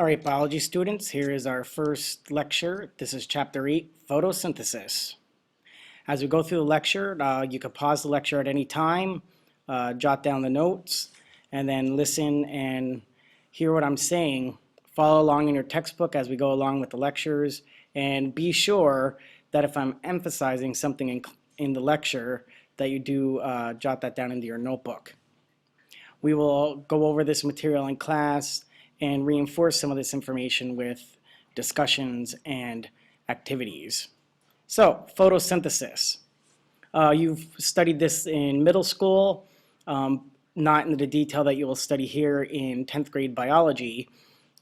All right, biology students, here is our first lecture. This is Chapter 8, Photosynthesis. As we go through the lecture, you can pause the lecture at any time, jot down the notes, and then listen and hear what I'm saying. Follow along in your textbook as we go along with the lectures, and be sure that if I'm emphasizing something in the lecture, that you do jot that down into your notebook. We will go over this material in class and reinforce some of this information with discussions and activities. So, photosynthesis. You've studied this in middle school, not in the detail that you will study here in 10th grade biology,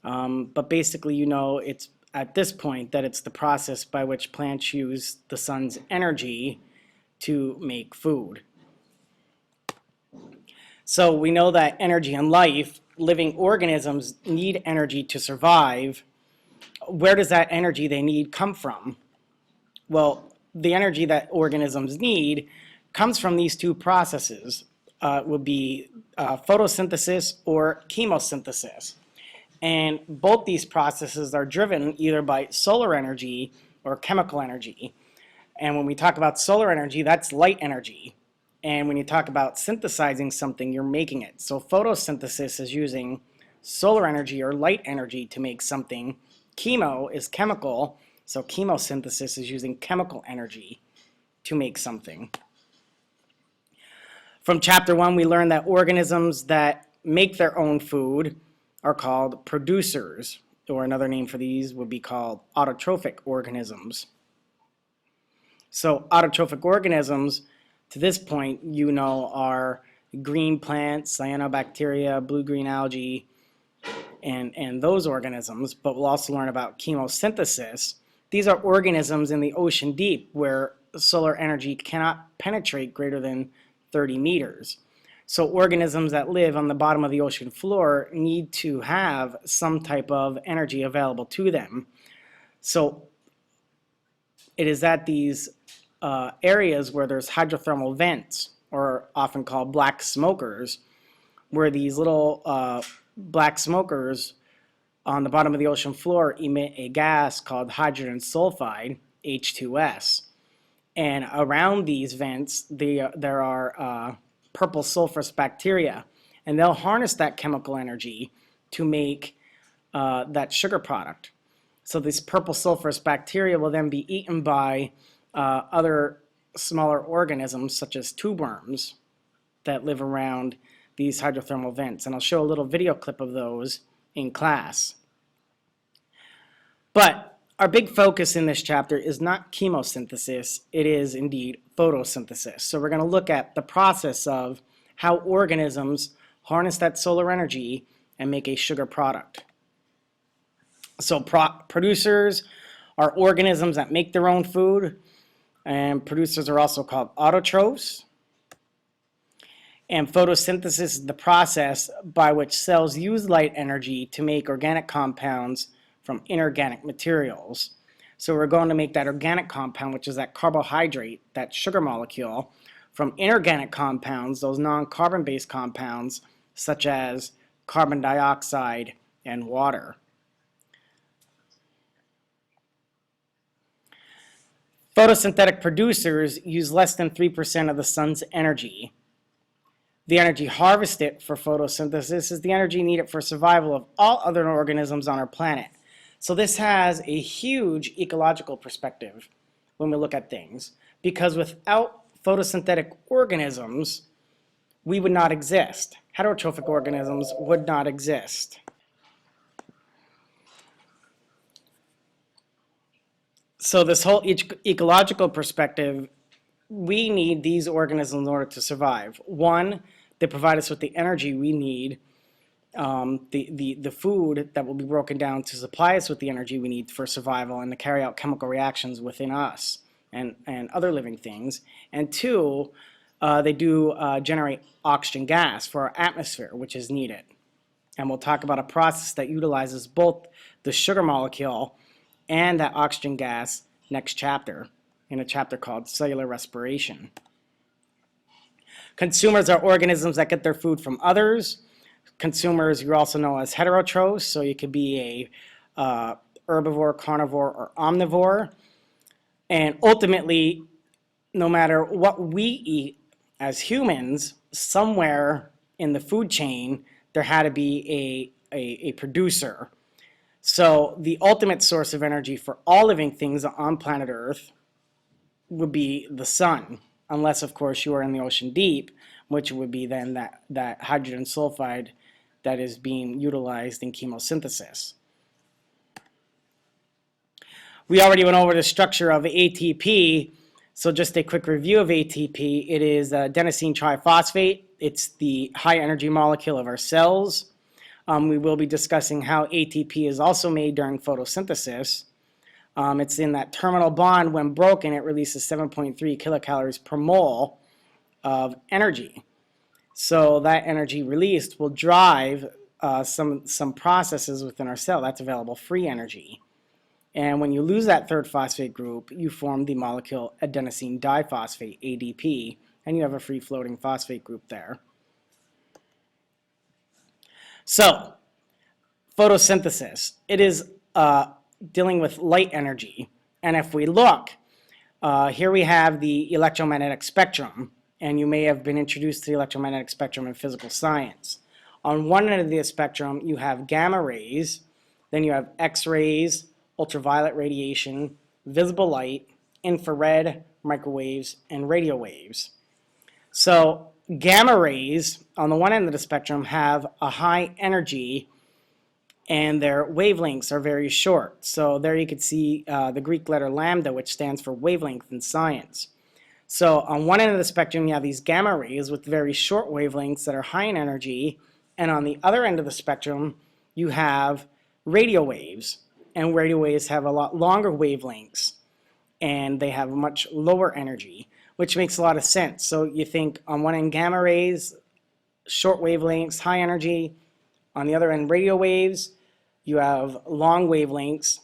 but basically you know it's at this point that it's the process by which plants use the sun's energy to make food. So we know that energy in life, living organisms need energy to survive. Where does that energy they need come from? Well, the energy that organisms need comes from these two processes. Would be photosynthesis or chemosynthesis. And both these processes are driven either by solar energy or chemical energy. And when we talk about solar energy, that's light energy. And when you talk about synthesizing something, you're making it. So photosynthesis is using solar energy or light energy to make something. Chemo is chemical, so chemosynthesis is using chemical energy to make something. From Chapter 1, we learned that organisms that make their own food are called producers, or another name for these would be called autotrophic organisms. So autotrophic organisms, to this point, you know, are green plants, cyanobacteria, blue-green algae, and those organisms, but we'll also learn about chemosynthesis. These are organisms in the ocean deep where solar energy cannot penetrate greater than 30 meters. So organisms that live on the bottom of the ocean floor need to have some type of energy available to them. So it is at these areas where there's hydrothermal vents, or often called black smokers, where these little black smokers on the bottom of the ocean floor emit a gas called hydrogen sulfide, H2S. And around these vents, there are purple sulfurous bacteria, and they'll harness that chemical energy to make that sugar product. So these purple sulfurous bacteria will then be eaten by other smaller organisms such as tube worms that live around these hydrothermal vents. And I'll show a little video clip of those in class. But our big focus in this chapter is not chemosynthesis, it is indeed photosynthesis. So we're going to look at the process of how organisms harness that solar energy and make a sugar product. So producers are organisms that make their own food, and producers are also called autotrophs. And photosynthesis is the process by which cells use light energy to make organic compounds from inorganic materials. So we're going to make that organic compound, which is that carbohydrate, that sugar molecule, from inorganic compounds, those non-carbon based compounds, such as carbon dioxide and water. Photosynthetic producers use less than 3% of the sun's energy. The energy harvested for photosynthesis is the energy needed for survival of all other organisms on our planet. So this has a huge ecological perspective when we look at things, because without photosynthetic organisms, we would not exist. Heterotrophic organisms would not exist. So this whole ecological perspective, we need these organisms in order to survive. One, they provide us with the energy we need, the food that will be broken down to supply us with the energy we need for survival and to carry out chemical reactions within us and other living things. And two, they do generate oxygen gas for our atmosphere, which is needed. And we'll talk about a process that utilizes both the sugar molecule and that oxygen gas next chapter, in a chapter called cellular respiration. Consumers are organisms that get their food from others consumers, you're also known as heterotrophs, so you could be a herbivore, carnivore, or omnivore. And ultimately, no matter what we eat as humans, somewhere in the food chain, there had to be a producer. So the ultimate source of energy for all living things on planet Earth would be the sun, unless, of course, you are in the ocean deep, which would be then that hydrogen sulfide that is being utilized in chemosynthesis. We already went over the structure of ATP, so just a quick review of ATP. It is adenosine triphosphate. It's the high energy molecule of our cells. We will be discussing how ATP is also made during photosynthesis. It's in that terminal bond. When broken, it releases 7.3 kilocalories per mole of energy. So that energy released will drive some processes within our cell. That's available free energy. And when you lose that third phosphate group, you form the molecule adenosine diphosphate, ADP, and you have a free-floating phosphate group there. So, photosynthesis. It is dealing with light energy. And if we look, here we have the electromagnetic spectrum, and you may have been introduced to the electromagnetic spectrum in physical science. On one end of the spectrum, you have gamma rays, then you have X-rays, ultraviolet radiation, visible light, infrared, microwaves, and radio waves. So gamma rays on the one end of the spectrum have a high energy and their wavelengths are very short. So there you could see the Greek letter lambda, which stands for wavelength in science. So on one end of the spectrum you have these gamma rays with very short wavelengths that are high in energy, and on the other end of the spectrum you have radio waves. And radio waves have a lot longer wavelengths and they have much lower energy, which makes a lot of sense. So you think on one end gamma rays, short wavelengths, high energy. On the other end radio waves, you have long wavelengths,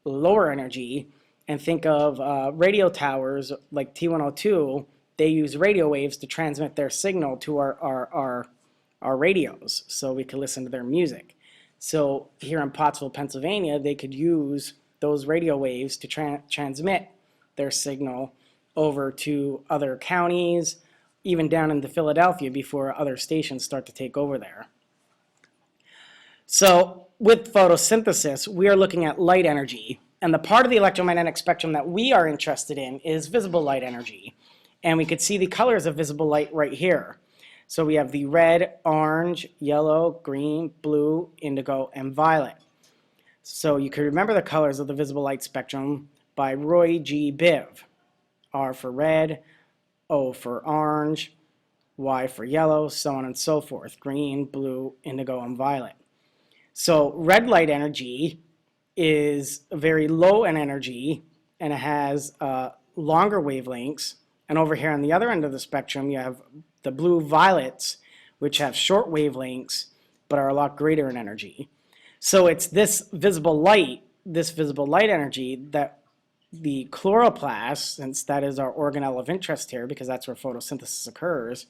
lower energy. And think of radio towers like T102, they use radio waves to transmit their signal to our radios so we can listen to their music. So here in Pottsville, Pennsylvania, they could use those radio waves to transmit their signal over to other counties, even down into Philadelphia before other stations start to take over there. So with photosynthesis, we are looking at light energy. And the part of the electromagnetic spectrum that we are interested in is visible light energy. And we could see the colors of visible light right here. So we have the red, orange, yellow, green, blue, indigo, and violet. So you can remember the colors of the visible light spectrum by Roy G. Biv. R for red, O for orange, Y for yellow, so on and so forth. Green, blue, indigo, and violet. So red light energy is very low in energy and it has longer wavelengths. And over here on the other end of the spectrum, you have the blue violets, which have short wavelengths but are a lot greater in energy. So it's this visible light energy that the chloroplast, since that is our organelle of interest here because that's where photosynthesis occurs,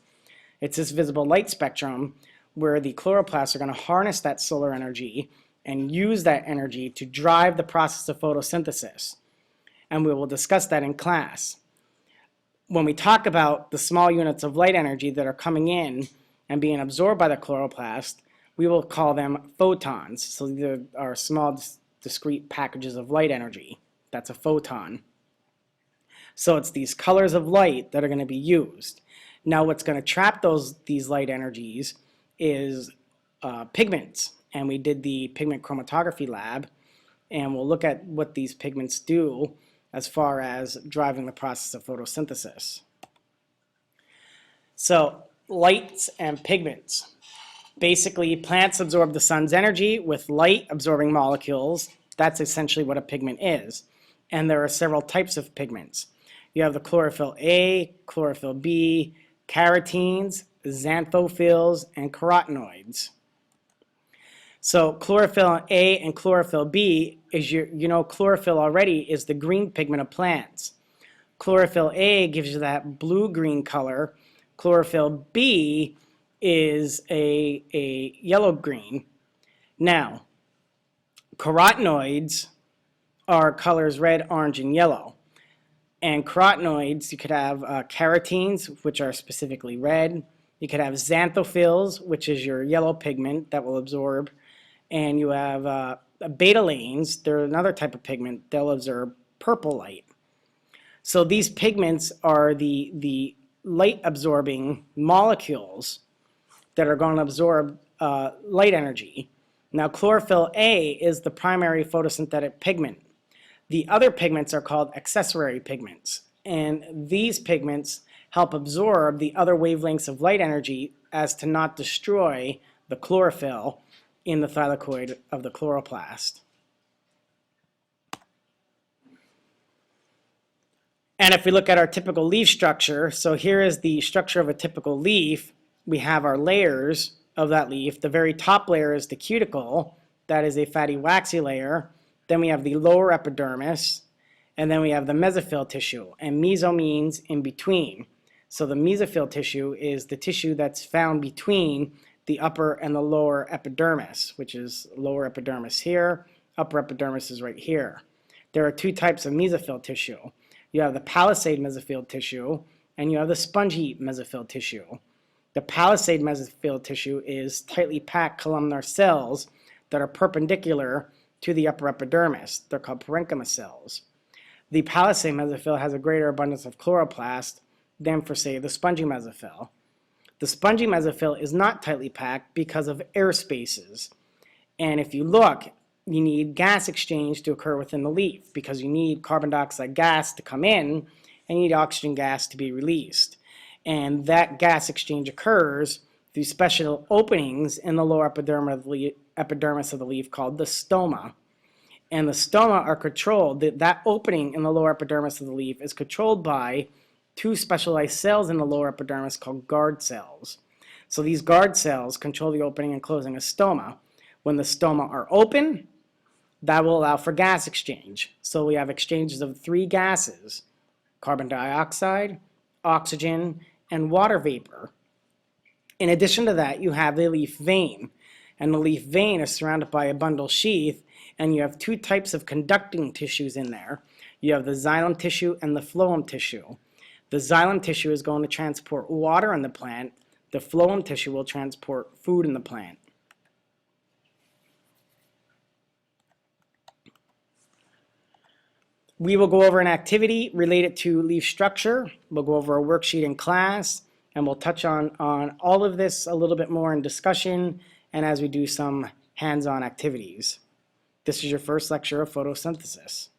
it's this visible light spectrum where the chloroplasts are going to harness that solar energy and use that energy to drive the process of photosynthesis. And we will discuss that in class. When we talk about the small units of light energy that are coming in and being absorbed by the chloroplast, we will call them photons. So these are small discrete packages of light energy. That's a photon. So it's these colors of light that are going to be used. Now what's going to trap these light energies is pigments. And we did the pigment chromatography lab, and we'll look at what these pigments do as far as driving the process of photosynthesis. So lights and pigments. Basically, plants absorb the sun's energy with light absorbing molecules. That's essentially what a pigment is. And there are several types of pigments. You have the chlorophyll A, chlorophyll B, carotenes, xanthophylls, and carotenoids. So chlorophyll A and chlorophyll B is chlorophyll already is the green pigment of plants. Chlorophyll A gives you that blue-green color. Chlorophyll B is a yellow-green. Now, carotenoids are colors red, orange, and yellow. And carotenoids, you could have carotenes, which are specifically red. You could have xanthophylls, which is your yellow pigment that will absorb. And you have betalains, they're another type of pigment, they'll absorb purple light. So these pigments are the light absorbing molecules that are going to absorb light energy. Now chlorophyll A is the primary photosynthetic pigment. The other pigments are called accessory pigments, and these pigments help absorb the other wavelengths of light energy as to not destroy the chlorophyll in the thylakoid of the chloroplast. And if we look at our typical leaf structure, so here is the structure of a typical leaf. We have our layers of that leaf. The very top layer is the cuticle. That is a fatty waxy layer. Then we have the lower epidermis, and then we have the mesophyll tissue, and meso means in between. So the mesophyll tissue is the tissue that's found between the upper and the lower epidermis, which is lower epidermis here, upper epidermis is right here. There are two types of mesophyll tissue. You have the palisade mesophyll tissue, and you have the spongy mesophyll tissue. The palisade mesophyll tissue is tightly packed columnar cells that are perpendicular to the upper epidermis. They're called parenchyma cells. The palisade mesophyll has a greater abundance of chloroplast than for, say, the spongy mesophyll. The spongy mesophyll is not tightly packed because of air spaces. And if you look, you need gas exchange to occur within the leaf because you need carbon dioxide gas to come in and you need oxygen gas to be released. And that gas exchange occurs through special openings in the lower epidermis of the leaf called the stoma. And the stoma are controlled, that opening in the lower epidermis of the leaf is controlled by two specialized cells in the lower epidermis called guard cells. So these guard cells control the opening and closing of stoma. When the stoma are open, that will allow for gas exchange. So we have exchanges of three gases: carbon dioxide, oxygen, and water vapor. In addition to that, you have the leaf vein. And the leaf vein is surrounded by a bundle sheath, and you have two types of conducting tissues in there. You have the xylem tissue and the phloem tissue. The xylem tissue is going to transport water in the plant. The phloem tissue will transport food in the plant. We will go over an activity related to leaf structure. We'll go over a worksheet in class, and we'll touch on all of this a little bit more in discussion and as we do some hands-on activities. This is your first lecture of photosynthesis.